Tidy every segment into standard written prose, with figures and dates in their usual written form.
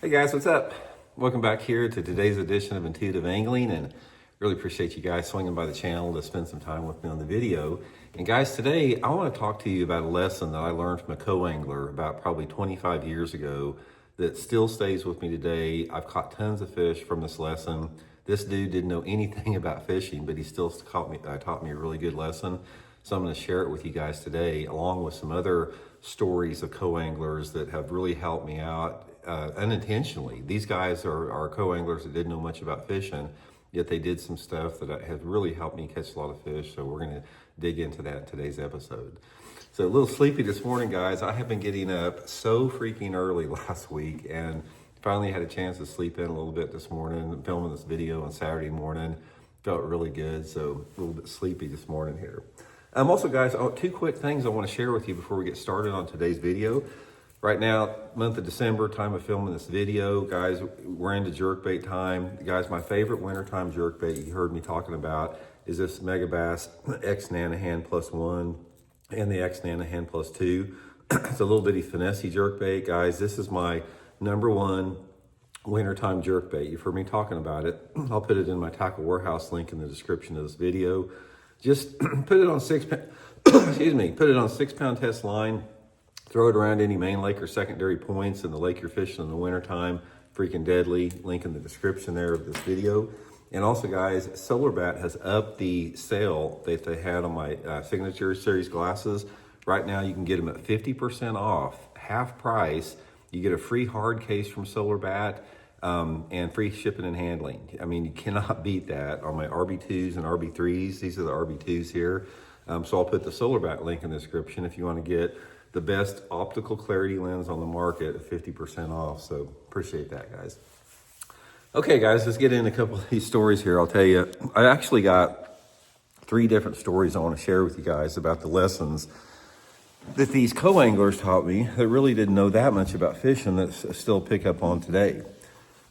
Hey guys, what's up? Welcome back here to today's edition of Intuitive Angling, and really appreciate you guys swinging by the channel to spend some time with me on the video. And guys, today I want to talk to you about a lesson that I learned from a co-angler about probably 25 years ago that still stays with me today. I've caught tons of fish from this lesson. This dude didn't know anything about fishing, but he still taught me a really good lesson. So I'm going to share it with you guys today, along with some other stories of co-anglers that have really helped me out unintentionally. These guys are co-anglers that didn't know much about fishing, yet they did some stuff that have really helped me catch a lot of fish. So we're going to dig into that in today's episode. So a little sleepy this morning, guys. I have been getting up so freaking early last week and finally had a chance to sleep in a little bit this morning. I'm filming this video on Saturday morning. Felt really good, so a little bit sleepy this morning here. Also, guys, two quick things I want to share with you before we get started on today's video. Right now, month of December, time of filming this video, guys, we're into jerkbait time. Guys, my favorite wintertime jerkbait you heard me talking about is this Megabass X nanahan plus 1 and the X nanahan plus 2. It's a little bitty finessey jerkbait, guys. This is my number one wintertime jerkbait. You've heard me talking about it. I'll put it in my Tackle Warehouse link in the description of this video. Just put it on 6 pound, excuse me, put it on 6 pound test line. Throw it around any main lake or secondary points in the lake you're fishing in the wintertime. Freaking deadly. Link in the description there of this video. And also, guys, Solar Bat has upped the sale that they had on my Signature Series glasses. Right now, you can get them at 50% off, half price. You get a free hard case from Solar Bat and free shipping and handling. I mean, you cannot beat that on my RB2s and RB3s. These are the RB2s here. So I'll put the Solar Bat link in the description if you want to get the best optical clarity lens on the market at 50% off. So appreciate that, guys. Okay, guys, let's get in a couple of these stories here. I'll tell you, I actually got 3 different stories I want to share with you guys about the lessons that these co-anglers taught me that really didn't know that much about fishing that still pick up on today.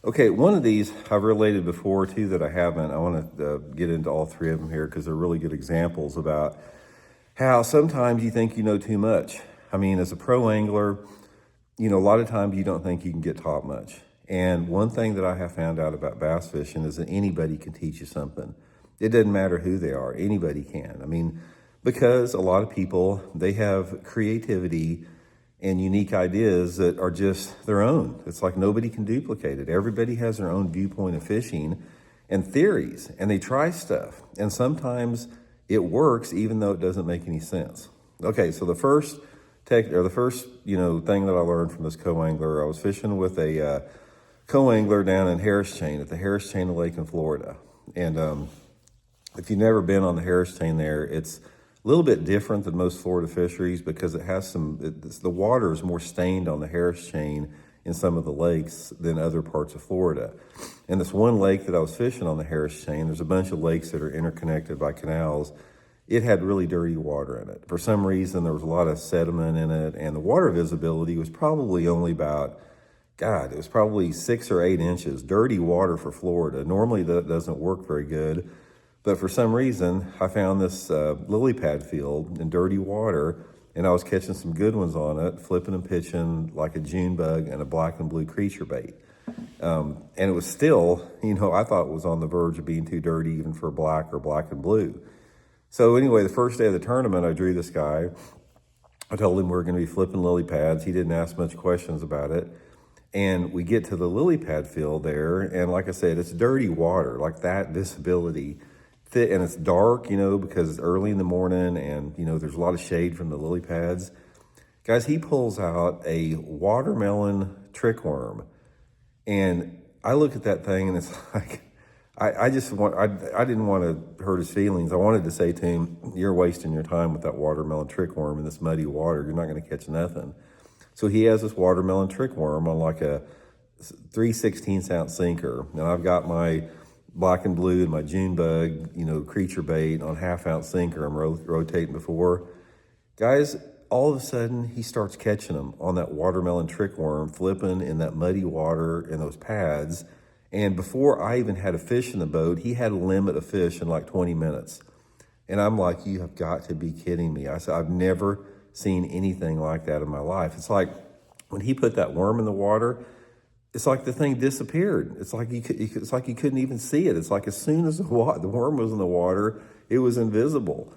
Okay, one of these I've related before, 2 that I haven't. I want to get into all 3 of them here because they're really good examples about how sometimes you think you know too much. I mean, as a pro angler, you know, a lot of times you don't think you can get taught much. And one thing that I have found out about bass fishing is that anybody can teach you something. It doesn't matter who they are, anybody can. I mean, because a lot of people, they have creativity and unique ideas that are just their own. It's like nobody can duplicate it. Everybody has their own viewpoint of fishing and theories, and they try stuff. And sometimes it works even though it doesn't make any sense. Okay, so the first thing that I learned from this co-angler, I was fishing with a co-angler down in Harris Chain at the Harris Chain Lake in Florida. And if you've never been on the Harris Chain there, it's a little bit different than most Florida fisheries because it has the water is more stained on the Harris Chain in some of the lakes than other parts of Florida. And this one lake that I was fishing on the Harris Chain, there's a bunch of lakes that are interconnected by canals. It had really dirty water in it. For some reason, there was a lot of sediment in it, and the water visibility was probably only about, it was probably 6 or 8 inches. Dirty water for Florida. Normally, that doesn't work very good. But for some reason, I found this lily pad field in dirty water, and I was catching some good ones on it, flipping and pitching like a June bug and a black and blue creature bait. And it was still, I thought it was on the verge of being too dirty even for black or black and blue. So anyway, the first day of the tournament, I drew this guy. I told him we were going to be flipping lily pads. He didn't ask much questions about it. And we get to the lily pad field there, and like I said, it's dirty water, like that visibility. And it's dark, because it's early in the morning and, there's a lot of shade from the lily pads. Guys, he pulls out a watermelon trickworm. And I look at that thing and it's like, I didn't want to hurt his feelings. I wanted to say to him, you're wasting your time with that watermelon trickworm in this muddy water. You're not going to catch nothing. So he has this watermelon trickworm on like a 3/16 ounce sinker. And I've got my black and blue and my June bug, creature bait on 1/2 ounce sinker. I'm rotating before. Guys, all of a sudden he starts catching them on that watermelon trickworm, flipping in that muddy water in those pads. And before I even had a fish in the boat, he had a limit of fish in like 20 minutes. And I'm like, you have got to be kidding me. I said, I've never seen anything like that in my life. It's like when he put that worm in the water, it's like the thing disappeared. It's like it's like you couldn't even see it. It's like as soon as the worm was in the water, it was invisible.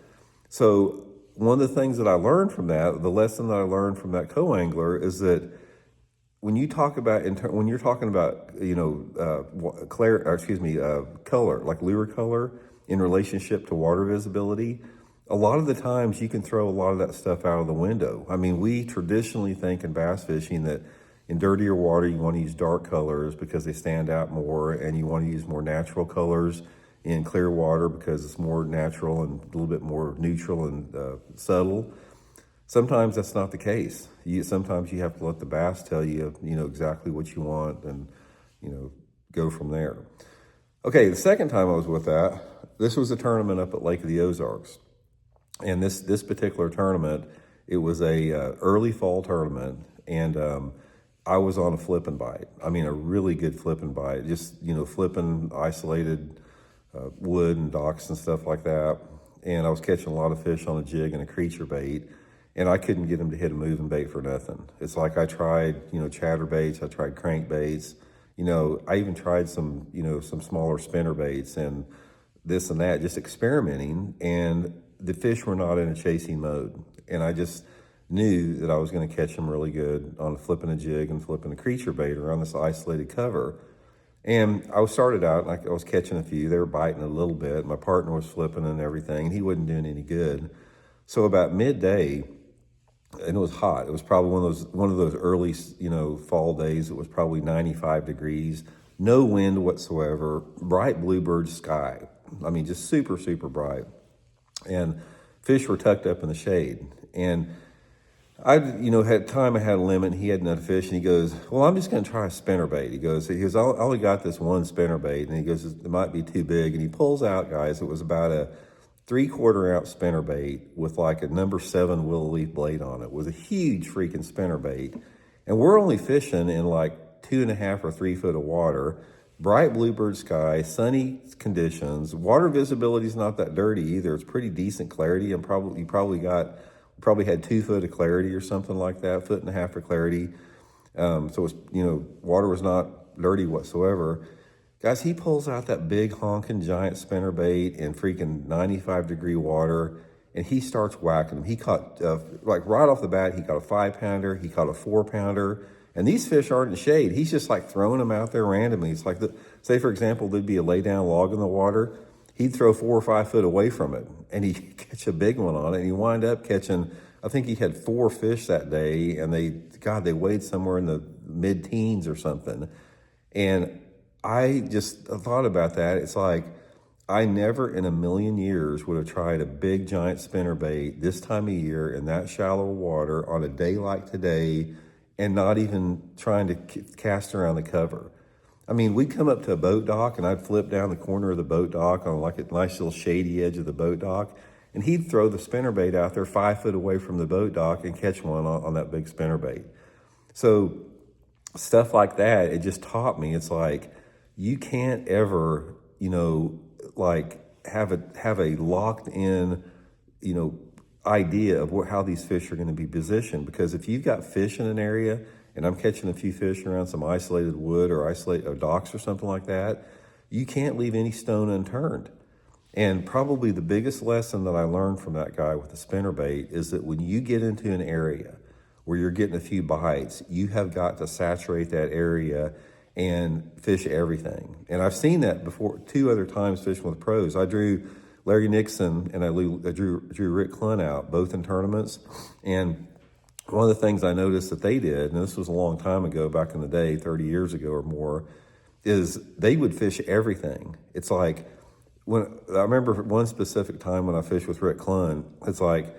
So one of the things that I learned from that, the lesson that I learned from that co-angler, is that when you talk about when you're talking about color, like lure color in relationship to water visibility, a lot of the times you can throw a lot of that stuff out of the window. I mean, we traditionally think in bass fishing that in dirtier water you want to use dark colors because they stand out more, and you want to use more natural colors in clear water because it's more natural and a little bit more neutral and subtle. Sometimes that's not the case. Sometimes you have to let the bass tell you, exactly what you want, and, go from there. Okay, the second time I was with that, this was a tournament up at Lake of the Ozarks. And this particular tournament, it was a early fall tournament, and I was on a flip and bite. I mean, a really good flip and bite, just, flipping isolated wood and docks and stuff like that. And I was catching a lot of fish on a jig and a creature bait, and I couldn't get them to hit a moving bait for nothing. It's like I tried, chatter baits, I tried crank baits, I even tried some smaller spinner baits and this and that, just experimenting, and the fish were not in a chasing mode. And I just knew that I was going to catch them really good on flipping a jig and flipping a creature bait around this isolated cover. And I started out, and I was catching a few. They were biting a little bit. My partner was flipping and everything, and he wasn't doing any good. So about midday, and it was hot. It was probably one of those early, fall days. It was probably 95 degrees, no wind whatsoever, bright bluebird sky. I mean, just super, super bright. And fish were tucked up in the shade. And I had a limit. He had enough fish, and he goes, well, I'm just going to try a spinnerbait. He goes, I only got this one spinnerbait, and he goes, it might be too big. And he pulls out, guys, it was about a 3/4 ounce spinnerbait with like a number 7 willow leaf blade on it. With a huge freaking spinnerbait. And we're only fishing in like 2.5 or 3 foot of water, bright bluebird sky, sunny conditions. Water visibility is not that dirty either. It's pretty decent clarity, and you probably had 2 foot of clarity or something like that, 1.5 foot of clarity. So it's, water was not dirty whatsoever. Guys, he pulls out that big honking giant spinnerbait in freaking 95-degree water, and he starts whacking them. He caught, like right off the bat, he caught a 5-pounder, he caught a 4-pounder, and these fish aren't in the shade. He's just like throwing them out there randomly. It's like, say for example, there'd be a lay down log in the water. He'd throw 4 or 5 foot away from it, and he'd catch a big one on it, and he wind up catching, I think he had 4 fish that day, and they weighed somewhere in the mid-teens or something. And I just thought about that. It's like, I never in a million years would have tried a big giant spinnerbait this time of year in that shallow water on a day like today, and not even trying to cast around the cover. I mean, we'd come up to a boat dock, and I'd flip down the corner of the boat dock on like a nice little shady edge of the boat dock, and he'd throw the spinnerbait out there 5 foot away from the boat dock and catch one on that big spinnerbait. So stuff like that, it just taught me, it's like, you can't ever, like have a locked in, idea of how these fish are going to be positioned. Because if you've got fish in an area, and I'm catching a few fish around some isolated wood or docks or something like that, you can't leave any stone unturned. And probably the biggest lesson that I learned from that guy with the spinnerbait is that when you get into an area where you're getting a few bites, you have got to saturate that area and fish everything. And I've seen that before 2 other times fishing with pros. I drew Larry Nixon and I drew Rick Clun out, both in tournaments. And one of the things I noticed that they did, and this was a long time ago, back in the day, 30 years ago or more, is they would fish everything. It's like, I remember one specific time when I fished with Rick Clun, it's like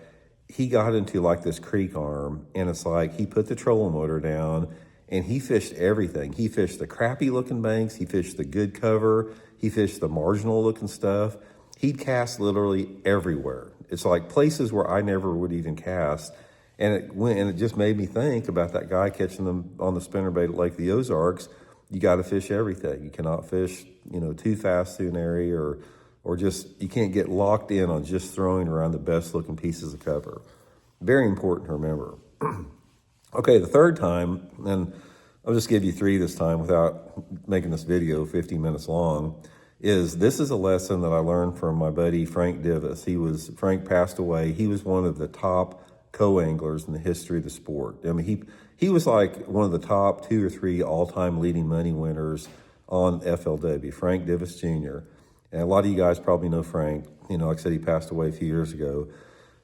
he got into like this creek arm, and it's like he put the trolling motor down, and he fished everything. He fished the crappy looking banks. He fished the good cover. He fished the marginal looking stuff. He'd cast literally everywhere. It's like places where I never would even cast. And it just made me think about that guy catching them on the spinnerbait at Lake of the Ozarks. You got to fish everything. You cannot fish, too fast through an area, or just, you can't get locked in on just throwing around the best looking pieces of cover. Very important to remember. Okay, the third time, and I'll just give you three this time without making this video 50 minutes long. This is a lesson that I learned from my buddy Frank Divis. Frank passed away. He was one of the top co-anglers in the history of the sport. I mean, he was like one of the top 2 or 3 all-time leading money winners on FLW, Frank Divis Jr. And a lot of you guys probably know Frank. You know, like I said, he passed away a few years ago.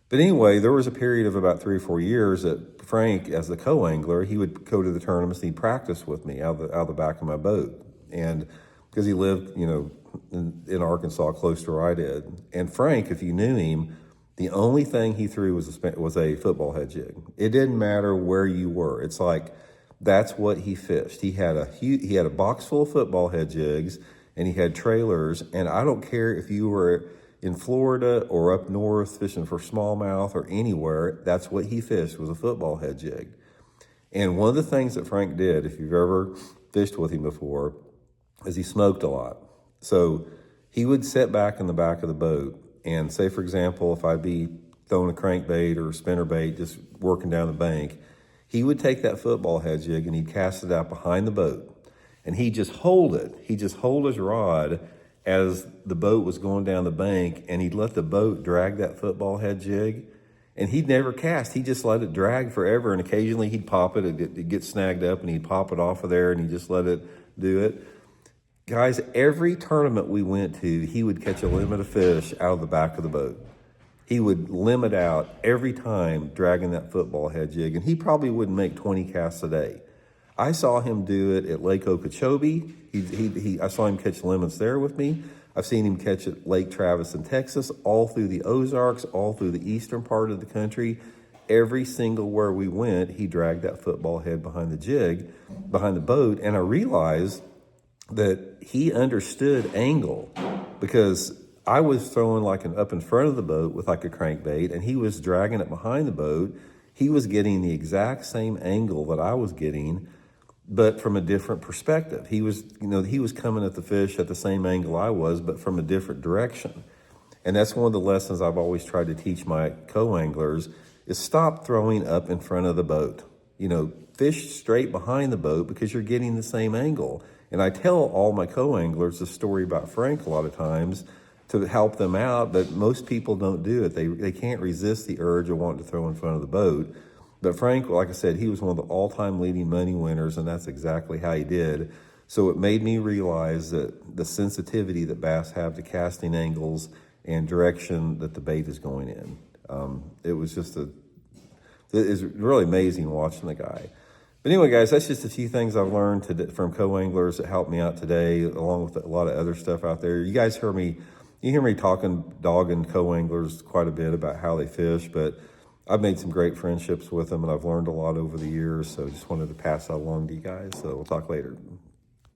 But anyway, there was a period of about 3 or 4 years that Frank, as the co-angler, he would go to the tournaments and he'd practice with me out of the back of my boat. And because he lived, you know, in Arkansas, close to where I did. And Frank, if you knew him, the only thing he threw was a football head jig. It didn't matter where you were. It's like that's what he fished. He had a box full of football head jigs, and he had trailers. And I don't care if you were in Florida or up north fishing for smallmouth or anywhere, that's what he fished, was a football head jig. And one of the things that Frank did, if you've ever fished with him before, is he smoked a lot. So he would sit back in the back of the boat and say, for example, if I'd be throwing a crankbait or a spinnerbait, just working down the bank, he would take that football head jig and he'd cast it out behind the boat. And he'd just hold it. He'd just hold his rod as the boat was going down the bank, and he'd let the boat drag that football head jig, and he'd never cast. He just let it drag forever, and occasionally he'd pop it, it'd get snagged up, and he'd pop it off of there, and he'd just let it do it. Guys, every tournament we went to, he would catch a limit of fish out of the back of the boat. He would limit out every time dragging that football head jig, and he probably wouldn't make 20 casts a day. I saw him do it at Lake Okeechobee. I saw him catch limits there with me. I've seen him catch at Lake Travis in Texas, all through the Ozarks, all through the eastern part of the country. Every single where we went, he dragged that football head behind the boat. And I realized that he understood angle, because I was throwing like up in front of the boat with like a crankbait, and he was dragging it behind the boat. He was getting the exact same angle that I was getting, but from a different perspective. He was coming at the fish at the same angle I was, but from a different direction. And that's one of the lessons I've always tried to teach my co-anglers is stop throwing up in front of the boat. You know, fish straight behind the boat because you're getting the same angle. And I tell all my co-anglers the story about Frank a lot of times to help them out, but most people don't do it. They can't resist the urge of wanting to throw in front of the boat. But Frank, like I said, he was one of the all-time leading money winners, and that's exactly how he did. So it made me realize that the sensitivity that bass have to casting angles and direction that the bait is going in. It's really amazing watching the guy. But anyway, guys, that's just a few things I've learned from co-anglers that helped me out today, along with a lot of other stuff out there. You guys hear me dogging co-anglers quite a bit about how they fish, but I've made some great friendships with them, and I've learned a lot over the years, so just wanted to pass that along to you guys. So we'll talk later.